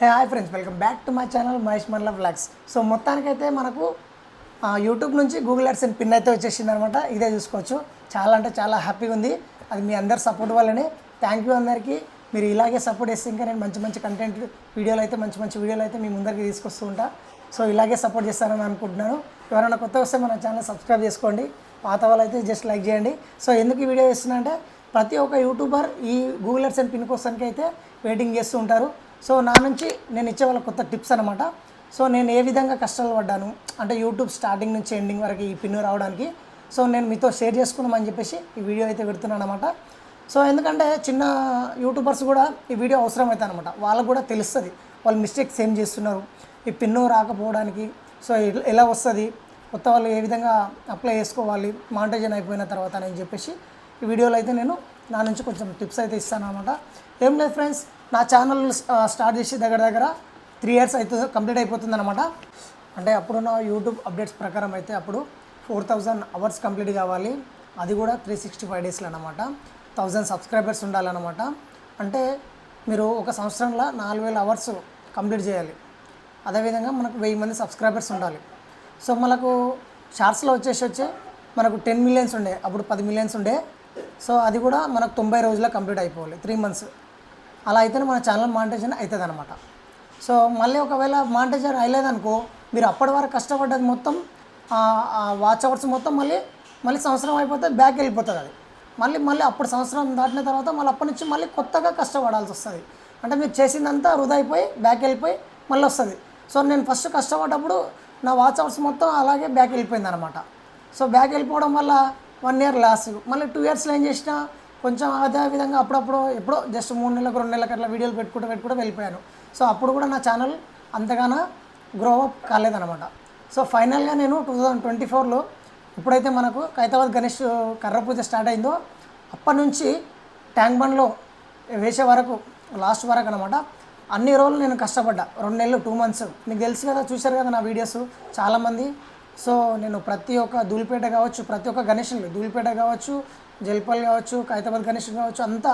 Hi friends, welcome back to my channel Mahesh Marla vlogs. So మొత్తానికైతే మనకు YouTube నుంచి Google AdSense pin అయితే వచ్చేసింది అనమాట. ఇదే చూసుకోవచ్చు. చాలా అంటే చాలా హ్యాపీగా ఉంది. అది మీ అందరి సపోర్ట్ వల్లనే. థ్యాంక్ యూ అందరికీ. మీరు ఇలాగే సపోర్ట్ చేస్తే ఇంకా నేను మంచి కంటెంట్ వీడియోలు అయితే మంచి వీడియోలు అయితే మీ ముందరికి తీసుకొస్తూ ఉంటా. సో ఇలాగే సపోర్ట్ చేస్తారని అనుకుంటున్నాను. ఎవరైనా కొత్త వస్తే మన ఛానల్ సబ్స్క్రైబ్ చేసుకోండి. పాత వాళ్ళు అయితే జస్ట్ లైక్ చేయండి. సో ఎందుకు ఈ వీడియో చేస్తున్నా అంటే ప్రతి ఒక్క యూట్యూబర్ ఈ గూగుల్ యాడ్సెన్స్ పిన్ కోసానికి అయితే వెయిటింగ్ చేస్తూ ఉంటారు. సో నా నుంచి నేను ఇచ్చే వాళ్ళ కొత్త టిప్స్ అనమాట. సో నేను ఏ విధంగా కష్టాలు పడ్డాను అంటే యూట్యూబ్ స్టార్టింగ్ నుంచి ఎండింగ్ వరకు ఈ పిన్ రావడానికి సో నేను మీతో షేర్ చేసుకుందామని చెప్పేసి ఈ వీడియో అయితే పెడుతున్నాను అనమాట. సో ఎందుకంటే చిన్న యూట్యూబర్స్ కూడా ఈ వీడియో అవసరం అవుతుంది అనమాట. వాళ్ళకు కూడా తెలుస్తుంది వాళ్ళు మిస్టేక్స్ ఏం చేస్తున్నారు, ఈ పిన్ను రాకపోవడానికి. సో ఎలా వస్తుంది, కొత్త వాళ్ళు ఏ విధంగా అప్లై చేసుకోవాలి మానిటైజేషన్ అయిపోయిన తర్వాత అని చెప్పేసి ఈ వీడియోలో అయితే నేను నా నుంచి కొంచెం టిప్స్ అయితే ఇస్తాను అనమాట. ఏం లేదు ఫ్రెండ్స్, నా ఛానల్ స్టార్ట్ చేసి దగ్గర 3 years అయితే కంప్లీట్ అయిపోతుంది అనమాట. అంటే అప్పుడున్న యూట్యూబ్ అప్డేట్స్ ప్రకారం అయితే అప్పుడు 4000 hours కంప్లీట్ కావాలి. అది కూడా 365 daysలో అనమాట. 1000 subscribers ఉండాలన్నమాట. అంటే మీరు ఒక సంవత్సరంలో 4000 hours కంప్లీట్ చేయాలి. అదేవిధంగా మనకు 1000 మంది సబ్స్క్రైబర్స్ ఉండాలి. సో మనకు షార్ట్స్లో వచ్చి మనకు 10 millions ఉండే, అప్పుడు 10 millions ఉండే. సో అది కూడా మనకు 90 రోజుల్లో కంప్లీట్ అయిపోవాలి, 3 months. అలా అయితేనే మన ఛానల్ మానిటైజేషన్ అవుతుంది అనమాట. సో మళ్ళీ ఒకవేళ మానిటైజేషన్ అయ్యలేదనుకో, మీరు అప్పటి వరకు కష్టపడ్డది మొత్తం వాచ్ అవర్స్ మొత్తం మళ్ళీ సంవత్సరం అయిపోతే బ్యాక్ వెళ్ళిపోతుంది. అది మళ్ళీ అప్పుడు సంవత్సరం దాటిన తర్వాత మళ్ళీ అప్పటి నుంచి మళ్ళీ కొత్తగా కష్టపడాల్సి వస్తుంది. అంటే మీరు చేసిందంతా వృధా అయిపోయి బ్యాక్ వెళ్ళిపోయి మళ్ళీ వస్తుంది. సో నేను ఫస్ట్ కష్టపడ్డప్పుడు నా వాచ్ అవర్స్ మొత్తం అలాగే బ్యాక్ వెళ్ళిపోయింది అనమాట. సో బ్యాక్ వెళ్ళిపోవడం వల్ల 1 year లాస్. మళ్ళీ 2 yearsలో ఏం చేసినా కొంచెం అదే విధంగా అప్పుడప్పుడు ఎప్పుడో జస్ట్ 3 నెలలకు 2 నెలలకు అట్లా వీడియోలు పెట్టుకుంటూ వెళ్ళిపోయాను. సో అప్పుడు కూడా నా ఛానల్ అంతగానో గ్రో అప్ కాలేదనమాట. సో ఫైనల్గా నేను 2024లో ఎప్పుడైతే మనకు ఖైరతాబాద్ గణేష్ కర్ర పూజ స్టార్ట్ అయిందో అప్పటి నుంచి ట్యాంక్ బండ్లో వేసే వరకు లాస్ట్ వరకు అనమాట అన్ని రోజులు నేను కష్టపడ్డా. 2 నెలలు 2 months. మీకు తెలుసు కదా, చూశారు కదా నా వీడియోస్ చాలామంది. సో నేను ప్రతి ఒక్క ధూళిపేట కావచ్చు, ప్రతి ఒక్క గణేషులు ధూళిపేట కావచ్చు, జల్పల్ కావచ్చు, ఖైరతాబాద్ గణేష్ కావచ్చు, అంతా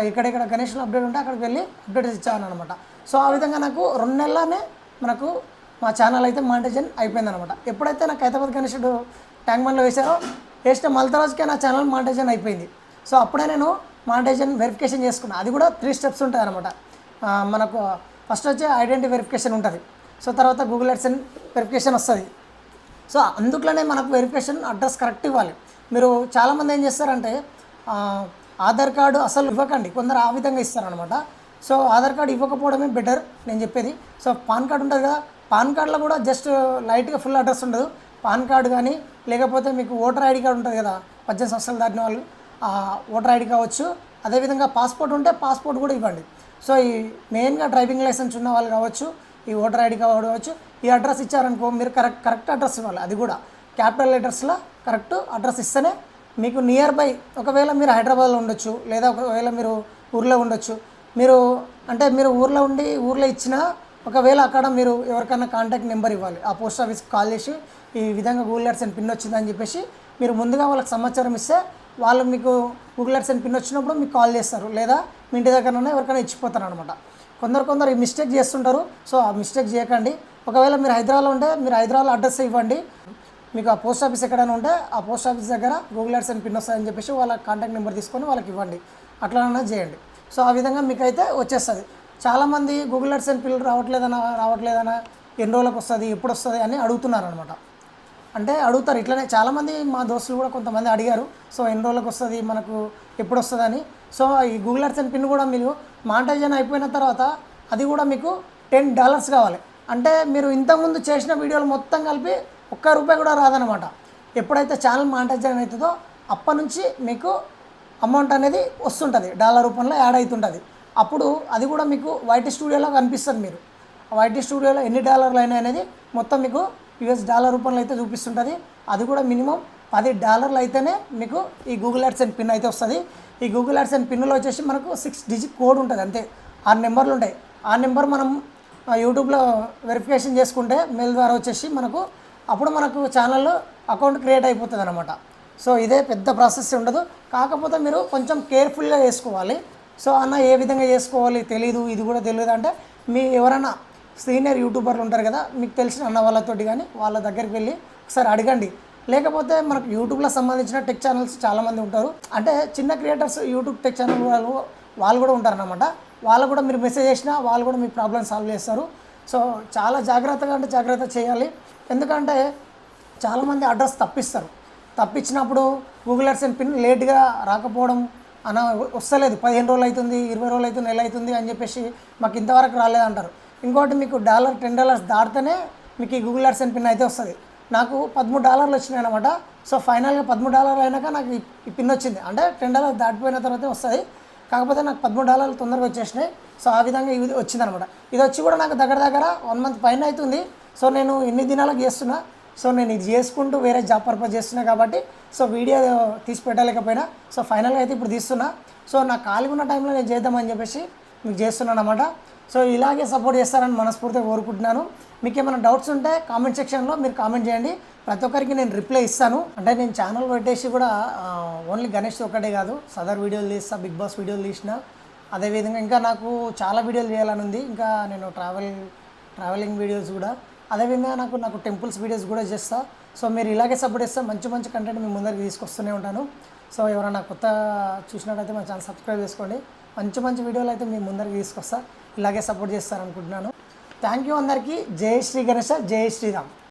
ఎక్కడెక్కడ గణేష్లు అప్డేట్ ఉంటే అక్కడికి వెళ్ళి అప్డేట్స్ ఇచ్చాను అనమాట. సో ఆ విధంగా నాకు 2 నెలలనే మనకు మా ఛానల్ అయితే మానిటైజేషన్ అయిపోయింది అనమాట. ఎప్పుడైతే నాకు ఖైరతాబాద్ గణేషుడు ట్యాంక్ బండ్లో వేసిన మళ్ళీ రోజుకే నా ఛానల్ మానిటైజేషన్ అయిపోయింది. సో అప్పుడే నేను మానిటైజేషన్ వెరిఫికేషన్ చేసుకున్నాను. అది కూడా 3 steps ఉంటుంది అనమాట. మనకు ఫస్ట్ వచ్చే ఐడెంటిటీ వెరిఫికేషన్ ఉంటుంది. సో తర్వాత గూగుల్ యాడ్సెన్స్ వెరిఫికేషన్ వస్తుంది. సో అందుట్లోనే మనకు వెరిఫికేషన్ అడ్రస్ కరెక్ట్ ఇవ్వాలి. మీరు చాలామంది ఏం చేస్తారంటే ఆధార్ కార్డు అసలు ఇవ్వకండి, కొందరు ఆ విధంగా ఇస్తారనమాట. సో ఆధార్ కార్డు ఇవ్వకపోవడమే బెటర్ నేను చెప్పేది. సో పాన్ కార్డు ఉంటుంది కదా, పాన్ కార్డులో కూడా జస్ట్ లైట్గా ఫుల్ అడ్రస్ ఉండదు. పాన్ కార్డు కానీ లేకపోతే మీకు ఓటర్ ఐడి కార్డు ఉంటుంది కదా, 18 సంవత్సరాలు దాటిన వాళ్ళు ఓటర్ ఐడి కావచ్చు. అదేవిధంగా పాస్పోర్ట్ ఉంటే పాస్పోర్ట్ కూడా ఇవ్వండి. సో ఈ మెయిన్గా డ్రైవింగ్ లైసెన్స్ ఉన్న వాళ్ళు కావచ్చు, ఈ ఓటర్ ఐడి కావచ్చు, ఈ అడ్రస్ ఇచ్చారనుకో మీరు కరెక్ట్ అడ్రస్ ఇవ్వాలి. అది కూడా క్యాపిటల్ లెటర్స్లో కరెక్ట్ అడ్రస్ ఇస్తేనే మీకు నియర్ బై, ఒకవేళ మీరు హైదరాబాద్లో ఉండొచ్చు లేదా ఒకవేళ మీరు ఊర్లో ఉండొచ్చు, మీరు ఊర్లో ఉండి ఊర్లో ఇచ్చినా ఒకవేళ అక్కడ మీరు ఎవరికైనా కాంటాక్ట్ నెంబర్ ఇవ్వాలి. ఆ పోస్ట్ ఆఫీస్కి కాల్ చేసి ఈ విధంగా గూగుల్ యాడ్సెన్స్ పిన్ వచ్చిందని చెప్పేసి మీరు ముందుగా వాళ్ళకి సమాచారం ఇస్తే వాళ్ళు మీకు గూగుల్ యాడ్సెన్స్ పిన్ వచ్చినప్పుడు మీకు కాల్ చేస్తారు, లేదా మీ ఇంటి దగ్గరనే ఎవరికైనా ఇచ్చిపోతారు అనమాట. కొందరు ఈ మిస్టేక్ చేస్తుంటారు. సో ఆ మిస్టేక్ చేయకండి. ఒకవేళ మీరు హైదరాబాద్లో ఉంటే మీరు హైదరాబాద్లో అడ్రస్ ఇవ్వండి. మీకు ఆ పోస్ట్ ఆఫీస్ ఎక్కడైనా ఉంటే ఆ పోస్ట్ ఆఫీస్ దగ్గర గూగుల్ యాడ్సెన్స్ పిన్ వస్తుందని చెప్పేసి వాళ్ళ కాంటాక్ట్ నెంబర్ తీసుకొని వాళ్ళకి ఇవ్వండి. అట్లా చేయండి. సో ఆ విధంగా మీకు అయితే వచ్చేస్తుంది. చాలామంది గూగుల్ యాడ్సెన్స్ పిన్ రావట్లేదనా ఎన్ని రోజులకు వస్తుంది, ఎప్పుడు వస్తుంది అని అడుగుతున్నారు అనమాట. అంటే అడుగుతారు ఇట్లనే చాలామంది, మా దోస్తులు కూడా కొంతమంది అడిగారు. సో ఎన్ని రోజులకు వస్తుంది, మనకు ఎప్పుడు వస్తుంది అని. సో ఈ గూగుల్ యాడ్సెన్స్ పిన్ కూడా మీరు మానిటైజేషన్ అయిపోయిన తర్వాత అది కూడా మీకు $10 కావాలి. అంటే మీరు ఇంతకుముందు చేసిన వీడియోలు మొత్తం కలిపి ₹1 కూడా రాదనమాట. ఎప్పుడైతే ఛానల్ మానిటైజేషన్ అవుతుందో అప్పటి నుంచి మీకు అమౌంట్ అనేది వస్తుంటుంది, డాలర్ రూపంలో యాడ్ అవుతుంటుంది. అప్పుడు అది కూడా మీకు వైటీ స్టూడియోలో కనిపిస్తుంది. మీరు వైటీ స్టూడియోలో ఎన్ని డాలర్లు అయినాయి అనేది మొత్తం మీకు $US రూపంలో అయితే చూపిస్తుంటుంది. అది కూడా మినిమం $10 అయితేనే మీకు ఈ గూగుల్ యాడ్సెన్స్ పిన్ అయితే వస్తుంది. ఈ గూగుల్ యాడ్సెన్స్ పిన్లో వచ్చేసి మనకు 6 digit కోడ్ ఉంటుంది, అంతే. 6 నెంబర్లు ఉంటాయి. ఆ నెంబర్ మనం యూట్యూబ్లో వెరిఫికేషన్ చేసుకుంటే మెయిల్ ద్వారా వచ్చేసి అప్పుడు మనకు ఛానల్లో అకౌంట్ క్రియేట్ అయిపోతుంది అనమాట. సో ఇదే పెద్ద ప్రాసెస్ ఉండదు. కాకపోతే మీరు కొంచెం కేర్ఫుల్గా చేసుకోవాలి. సో అన్న ఏ విధంగా చేసుకోవాలి తెలీదు, ఇది కూడా తెలియదు అంటే మీ ఎవరైనా సీనియర్ యూట్యూబర్లు ఉంటారు కదా, మీకు తెలిసిన అన్న వాళ్ళతోటి కానీ వాళ్ళ దగ్గరికి వెళ్ళి ఒకసారి అడగండి. లేకపోతే మనకు యూట్యూబ్లో సంబంధించిన టెక్ ఛానల్స్ చాలామంది ఉంటారు, అంటే చిన్న క్రియేటర్స్ యూట్యూబ్ టెక్ ఛానల్ వాళ్ళు కూడా ఉంటారన్నమాట. వాళ్ళు కూడా మీరు మెసేజ్ చేసినా వాళ్ళు కూడా మీ ప్రాబ్లమ్ సాల్వ్ చేస్తారు. సో చాలా జాగ్రత్తగా అంటే జాగ్రత్త చేయాలి. ఎందుకంటే చాలామంది అడ్రస్ తప్పించినప్పుడు గూగుల్ అడ్సెన్స్ పిన్ లేట్గా రాకపోవడం వస్తలేదు, 15 రోజులు అవుతుంది, 20 రోజులు అవుతుంది, నెల అవుతుంది అని చెప్పేసి మాకు ఇంతవరకు రాలేదంటారు. ఇంకోటి మీకు $10 దాటితేనే మీకు ఈ గూగుల్ అడ్సెన్స్ పిన్ అయితే వస్తుంది. నాకు $13 వచ్చినాయి అనమాట. సో ఫైనల్గా $13 అయినాక నాకు ఈ పిన్ వచ్చింది. అంటే $10 దాటిపోయిన తర్వాతే వస్తుంది, కాకపోతే నాకు $13 తొందరగా వచ్చేసినాయి. సో ఆ విధంగా ఇది వచ్చిందనమాట. ఇది వచ్చి కూడా నాకు దగ్గర 1 మంత్ పైన అవుతుంది. సో నేను ఇన్ని దినాలకు చేస్తున్నా. సో నేను ఇది చేసుకుంటూ వేరే జాబ్ పర్పస్ చేస్తున్నా కాబట్టి సో వీడియో తీసి పెట్టలేకపోయినా. సో ఫైనల్గా అయితే ఇప్పుడు తీస్తున్నా. సో నాకు ఖాళీ ఉన్న టైంలో నేను చేద్దామని చెప్పేసి మీకు చేస్తున్నాను అనమాట. సో ఇలాగే సపోర్ట్ చేస్తారని మనస్ఫూర్తిగా కోరుకుంటున్నాను. మీకు ఏమైనా డౌట్స్ ఉంటే కామెంట్ సెక్షన్లో మీరు కామెంట్ చేయండి, ప్రతి ఒక్కరికి నేను రిప్లై ఇస్తాను. అంటే నేను ఛానల్ పెట్టేసి కూడా ఓన్లీ గణేష్ ఒక్కటే కాదు, సదర్ వీడియోలు తీస్తా, బిగ్ బాస్ వీడియోలు తీసిన, అదేవిధంగా ఇంకా నాకు చాలా వీడియోలు చేయాలని ఉంది. ఇంకా నేను ట్రావెలింగ్ వీడియోస్ కూడా, అదేవిధంగా నాకు టెంపుల్స్ వీడియోస్ కూడా చేస్తా. సో మీరు ఇలాగే సపోర్ట్ చేస్తే మంచి కంటెంట్ మీ ముందరికి తీసుకొస్తూనే ఉంటాను. సో ఎవరైనా కొత్త చూసినట్టయితే మా ఛానల్ సబ్స్క్రైబ్ చేసుకోండి. మంచి వీడియోలు అయితే మీ ముందరికి తీసుకొస్తా. ఇలాగే సపోర్ట్ చేస్తారనుకుంటున్నాను. థ్యాంక్ యూ అందరికీ. జై శ్రీ గణేశ, జై శ్రీరామ్.